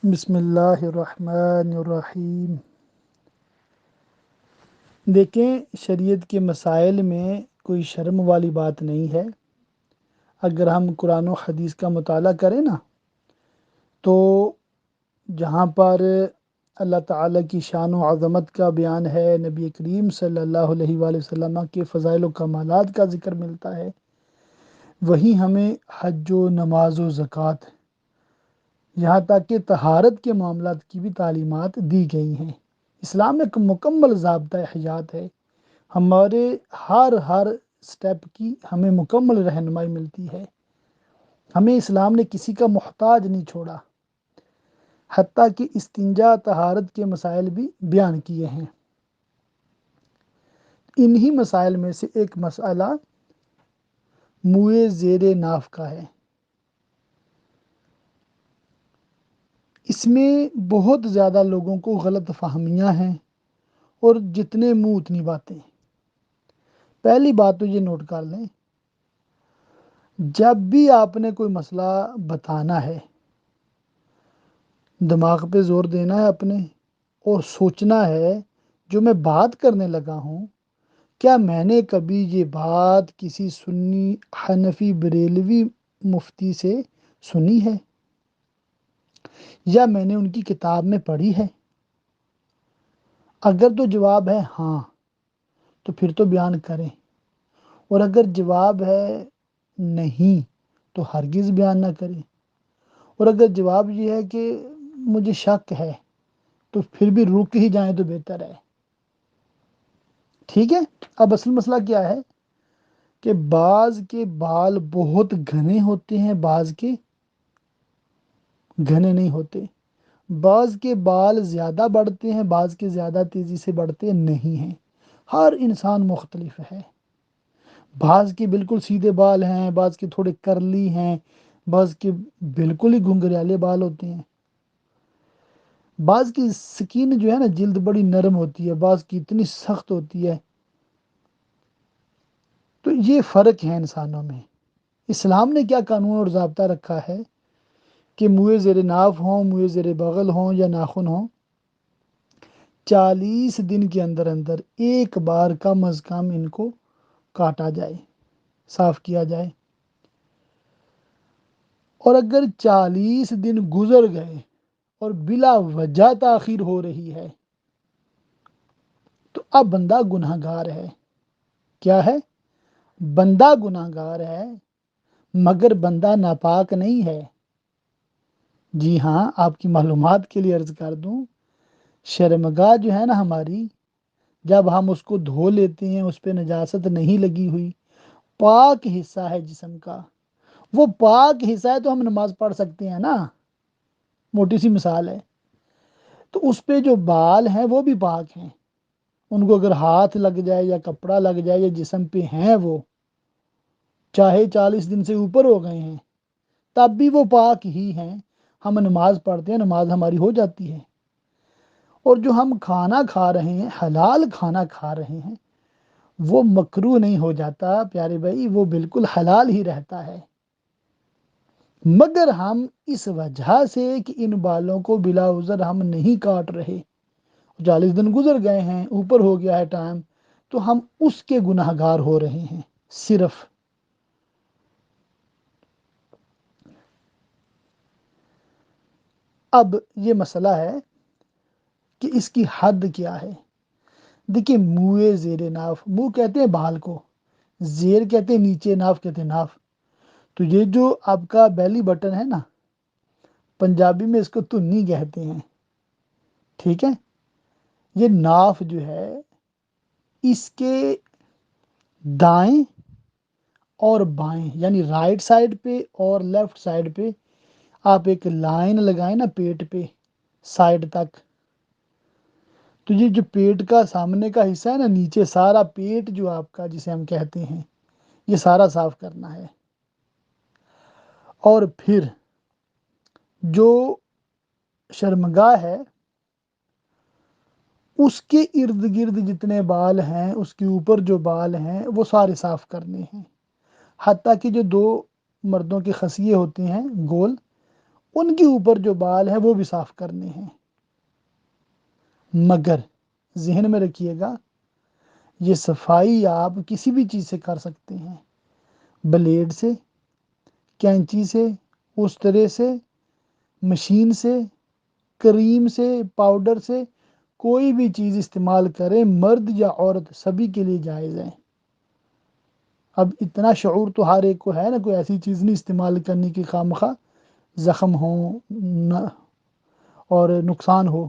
بسم اللہ الرحمن الرحیم۔ دیکھیں، شریعت کے مسائل میں کوئی شرم والی بات نہیں ہے۔ اگر ہم قرآن و حدیث کا مطالعہ کریں نا، تو جہاں پر اللہ تعالیٰ کی شان و عظمت کا بیان ہے، نبی کریم صلی اللہ علیہ وآلہ وسلم کے فضائل و کمالات کا ذکر ملتا ہے، وہیں ہمیں حج و نماز و زکوٰۃ، یہاں تک کہ طہارت کے معاملات کی بھی تعلیمات دی گئی ہیں۔ اسلام ایک مکمل ضابطۂ حیات ہے۔ ہمارے ہر سٹیپ کی ہمیں مکمل رہنمائی ملتی ہے۔ ہمیں اسلام نے کسی کا محتاج نہیں چھوڑا، حتیٰ کہ استنجا طہارت کے مسائل بھی بیان کیے ہیں۔ انہی مسائل میں سے ایک مسئلہ موئے زیر ناف کا ہے۔ اس میں بہت زیادہ لوگوں کو غلط فہمیاں ہیں، اور جتنے منہ اتنی باتیں۔ پہلی بات تو یہ نوٹ کر لیں، جب بھی آپ نے کوئی مسئلہ بتانا ہے، دماغ پہ زور دینا ہے اپنے، اور سوچنا ہے جو میں بات کرنے لگا ہوں، کیا میں نے کبھی یہ بات کسی سنی، حنفی، بریلوی مفتی سے سنی ہے، یا میں نے ان کی کتاب میں پڑھی ہے؟ اگر تو جواب ہے ہاں، تو پھر تو بیان کریں، اور اگر جواب ہے نہیں تو ہرگز بیان نہ کریں، اور اگر جواب یہ ہے کہ مجھے شک ہے، تو پھر بھی رک ہی جائیں تو بہتر ہے۔ ٹھیک ہے؟ اب اصل مسئلہ کیا ہے کہ بعض کے بال بہت گھنے ہوتے ہیں، بعض کے گھنے نہیں ہوتے، بعض کے بال زیادہ بڑھتے ہیں، بعض کے زیادہ تیزی سے بڑھتے نہیں ہیں۔ ہر انسان مختلف ہے۔ بعض کے بالکل سیدھے بال ہیں، بعض کے تھوڑے کرلی ہیں، بعض کے بالکل ہی گھنگریالے بال ہوتے ہیں۔ بعض کی سکین جو ہے نا، جلد بڑی نرم ہوتی ہے، بعض کی اتنی سخت ہوتی ہے۔ تو یہ فرق ہے انسانوں میں۔ اسلام نے کیا قانون اور ضابطہ رکھا ہے کہ موئے زیر ناف ہوں، موئے زیر بغل ہوں یا ناخن ہوں، 40 دن کے اندر اندر ایک بار کم از کم ان کو کاٹا جائے، صاف کیا جائے۔ اور اگر 40 دن گزر گئے اور بلا وجہ تاخیر ہو رہی ہے، تو اب بندہ گناہ گار ہے۔ کیا ہے؟ بندہ گناہ گار ہے، مگر بندہ ناپاک نہیں ہے۔ جی ہاں، آپ کی معلومات کے لیے عرض کر دوں، شرمگاہ جو ہے نا ہماری، جب ہم اس کو دھو لیتے ہیں، اس پہ نجاست نہیں لگی ہوئی، پاک حصہ ہے جسم کا، وہ پاک حصہ ہے تو ہم نماز پڑھ سکتے ہیں نا، موٹی سی مثال ہے۔ تو اس پہ جو بال ہیں وہ بھی پاک ہیں، ان کو اگر ہاتھ لگ جائے یا کپڑا لگ جائے یا جسم پہ ہیں، وہ چاہے 40 دن سے اوپر ہو گئے ہیں، تب بھی وہ پاک ہی ہیں۔ ہم نماز پڑھتے ہیں، نماز ہماری ہو جاتی ہے۔ اور جو ہم کھانا کھا رہے ہیں، حلال کھانا کھا رہے ہیں، وہ مکروہ نہیں ہو جاتا پیارے بھائی، وہ بالکل حلال ہی رہتا ہے۔ مگر ہم اس وجہ سے کہ ان بالوں کو بلا عذر ہم نہیں کاٹ رہے، 40 دن گزر گئے ہیں، اوپر ہو گیا ہے ٹائم، تو ہم اس کے گناہ گار ہو رہے ہیں صرف۔ اب یہ مسئلہ ہے کہ اس کی حد کیا ہے۔ دیکھیں، موئے زیر ناف، منہ کہتے ہیں بال کو، زیر کہتے ہیں نیچے، ناف کہتے ہیں ناف۔ تو یہ جو آپ کا بیلی بٹن ہے نا، پنجابی میں اس کو تنی کہتے ہیں، ٹھیک ہے؟ یہ ناف جو ہے، اس کے دائیں اور بائیں، یعنی رائٹ سائڈ پہ اور لیفٹ سائڈ پہ آپ ایک لائن لگائیں نا پیٹ پہ سائڈ تک، تو یہ جو پیٹ کا سامنے کا حصہ ہے نا، نیچے سارا پیٹ جو آپ کا جسے ہم کہتے ہیں، یہ سارا صاف کرنا ہے۔ اور پھر جو شرمگاہ ہے، اس کے ارد گرد جتنے بال ہیں، اس کے اوپر جو بال ہیں، وہ سارے صاف کرنے ہیں۔ حتیٰ کہ جو 2 مردوں کے خصیے ہوتے ہیں گول، ان کے اوپر جو بال ہیں وہ بھی صاف کرنے ہیں، مگر ذہن میں رکھیے گا یہ صفائی آپ کسی بھی چیز سے کر سکتے ہیں، بلیڈ سے، کینچی سے، استرے سے، مشین سے، کریم سے، پاؤڈر سے، کوئی بھی چیز استعمال کریں، مرد یا عورت سبھی کے لیے جائز ہے۔ اب اتنا شعور تو ہر ایک کو ہے نا، کوئی ایسی چیز نہیں استعمال کرنے کی خواہ زخم ہو اور نقصان ہو،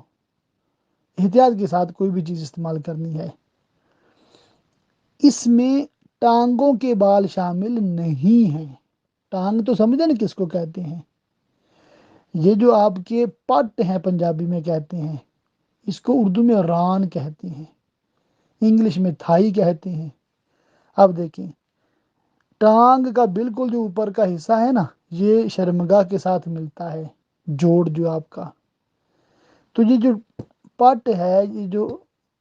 احتیاط کے ساتھ کوئی بھی چیز استعمال کرنی ہے۔ اس میں ٹانگوں کے بال شامل نہیں ہیں۔ ٹانگ تو سمجھے نا کس کو کہتے ہیں؟ یہ جو آپ کے پٹ ہیں پنجابی میں کہتے ہیں، اس کو اردو میں ران کہتے ہیں، انگلش میں تھائی کہتے ہیں۔ اب دیکھیں، ٹانگ کا بالکل جو اوپر کا حصہ ہے نا، یہ شرمگاہ کے ساتھ ملتا ہے، جوڑ جو آپ کا، تو یہ جو پٹ ہے، یہ جو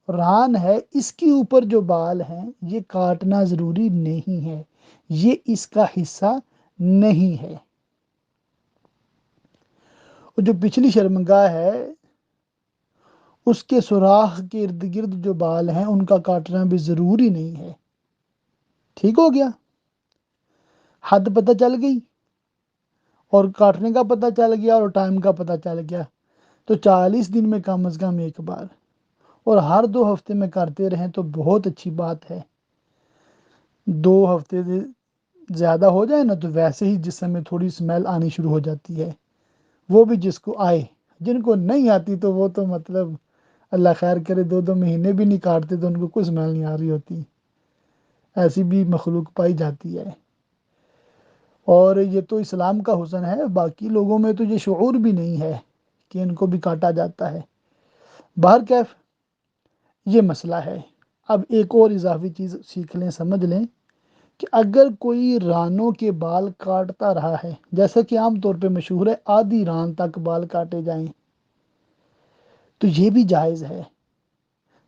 ران ہے، اس کے اوپر جو بال ہیں یہ کاٹنا ضروری نہیں ہے، یہ اس کا حصہ نہیں ہے۔ اور جو پچھلی شرمگاہ ہے اس کے سوراخ کے ارد گرد جو بال ہیں ان کا کاٹنا بھی ضروری نہیں ہے۔ ٹھیک ہو گیا، حد پتہ چل گئی، اور کاٹنے کا پتہ چل گیا اور ٹائم کا پتہ چل گیا۔ تو 40 دن میں کم از کم ایک بار، اور ہر 2 ہفتے میں کرتے رہیں تو بہت اچھی بات ہے۔ 2 ہفتے سے زیادہ ہو جائے نا تو ویسے ہی جسم میں تھوڑی سمیل آنی شروع ہو جاتی ہے، وہ بھی جس کو آئے، جن کو نہیں آتی تو وہ تو مطلب اللہ خیر کرے، 2 مہینے بھی نہیں کاٹتے تو ان کو کوئی سمیل نہیں آ رہی ہوتی، ایسی بھی مخلوق پائی جاتی ہے۔ اور یہ تو اسلام کا حسن ہے، باقی لوگوں میں تو یہ شعور بھی نہیں ہے کہ ان کو بھی کاٹا جاتا ہے۔ بہرکیف یہ مسئلہ ہے۔ اب ایک اور اضافی چیز سیکھ لیں، سمجھ لیں کہ اگر کوئی رانوں کے بال کاٹتا رہا ہے، جیسا کہ عام طور پہ مشہور ہے آدھی ران تک بال کاٹے جائیں، تو یہ بھی جائز ہے۔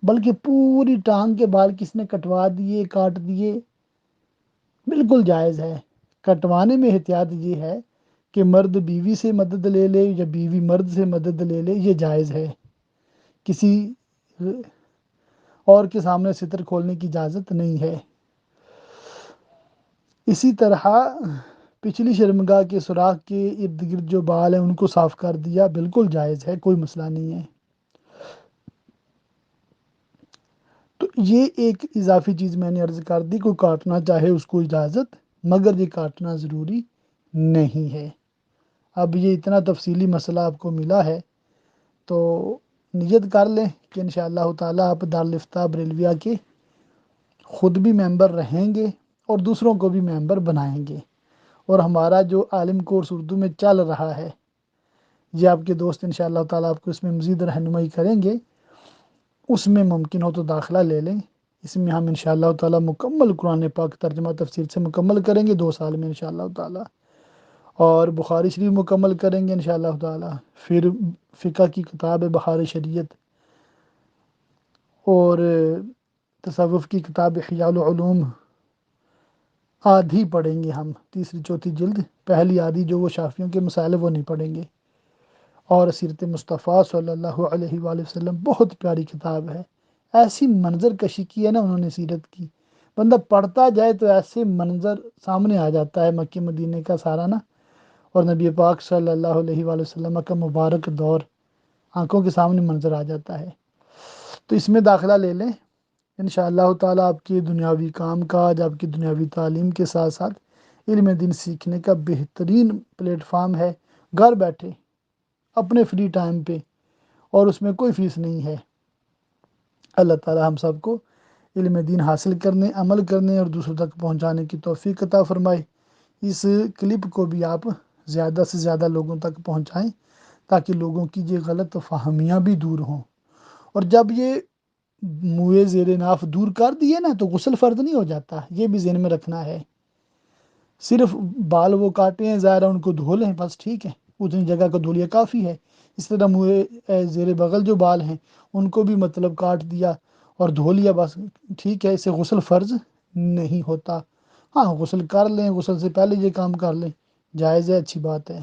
بلکہ پوری ٹانگ کے بال کس نے کٹوا دیے، کاٹ دیے، بالکل جائز ہے۔ کٹوانے میں احتیاط یہ ہے کہ مرد بیوی سے مدد لے لے یا بیوی مرد سے مدد لے لے، یہ جائز ہے۔ کسی اور کے سامنے ستر کھولنے کی اجازت نہیں ہے۔ اسی طرح پچھلی شرمگاہ کے سوراخ کے ارد گرد جو بال ہیں ان کو صاف کر دیا، بالکل جائز ہے، کوئی مسئلہ نہیں ہے۔ تو یہ ایک اضافی چیز میں نے عرض کر دی، کوئی کاٹنا چاہے اس کو اجازت، مگر یہ کاٹنا ضروری نہیں ہے۔ اب یہ اتنا تفصیلی مسئلہ آپ کو ملا ہے تو نیت کر لیں کہ انشاءاللہ تعالیٰ آپ دارالفتاح بریلویہ کے خود بھی ممبر رہیں گے اور دوسروں کو بھی ممبر بنائیں گے، اور ہمارا جو عالم کورس اردو میں چل رہا ہے یہ آپ کے دوست انشاءاللہ تعالیٰ آپ کو اس میں مزید رہنمائی کریں گے، اس میں ممکن ہو تو داخلہ لے لیں۔ اس میں ہم انشاءاللہ تعالیٰ مکمل قرآن پاک ترجمہ تفسیر سے مکمل کریں گے 2 سال میں انشاءاللہ تعالیٰ، اور بخاری شریف مکمل کریں گے انشاءاللہ تعالیٰ، پھر فقہ کی کتاب ہے بحار شریعت، اور تصوف کی کتاب احیاء العلوم آدھی پڑھیں گے ہم، 3 4 جلد، پہلی آدھی جو وہ شافیوں کے مسائل وہ نہیں پڑھیں گے۔ اور سیرت مصطفیٰ صلی اللہ علیہ وآلہ وسلم بہت پیاری کتاب ہے، ایسی منظر کشی کی ہے نا انہوں نے سیرت کی، بندہ پڑھتا جائے تو ایسے منظر سامنے آ جاتا ہے مکہ مدینہ کا سارا نا، اور نبی پاک صلی اللہ علیہ وآلہ وسلم کا مبارک دور آنکھوں کے سامنے منظر آ جاتا ہے۔ تو اس میں داخلہ لے لیں انشاءاللہ تعالیٰ، آپ کی دنیاوی کام کاج، آپ کی دنیاوی تعلیم کے ساتھ ساتھ علم دین سیکھنے کا بہترین پلیٹ فارم ہے، گھر بیٹھے اپنے فری ٹائم پہ، اور اس میں کوئی فیس نہیں ہے۔ اللہ تعالیٰ ہم سب کو علم دین حاصل کرنے، عمل کرنے اور دوسروں تک پہنچانے کی توفیق عطا فرمائے۔ اس کلپ کو بھی آپ زیادہ سے زیادہ لوگوں تک پہنچائیں تاکہ لوگوں کی یہ غلط فہمیاں بھی دور ہوں، اور جب یہ موئے زیر ناف دور کر دیے نا تو غسل فرض نہیں ہو جاتا، یہ بھی ذہن میں رکھنا ہے۔ صرف بال وہ کاٹے ہیں ظاہر ہے، ان کو دھو لیں بس، ٹھیک ہے، اتنی جگہ کو دھو لیا کافی ہے۔ اس طرح موئے زیر بغل جو بال ہیں ان کو بھی مطلب کاٹ دیا اور دھو لیا بس، ٹھیک ہے، اسے غسل فرض نہیں ہوتا۔ ہاں غسل کر لیں، غسل سے پہلے یہ کام کر لیں، جائز ہے، اچھی بات ہے۔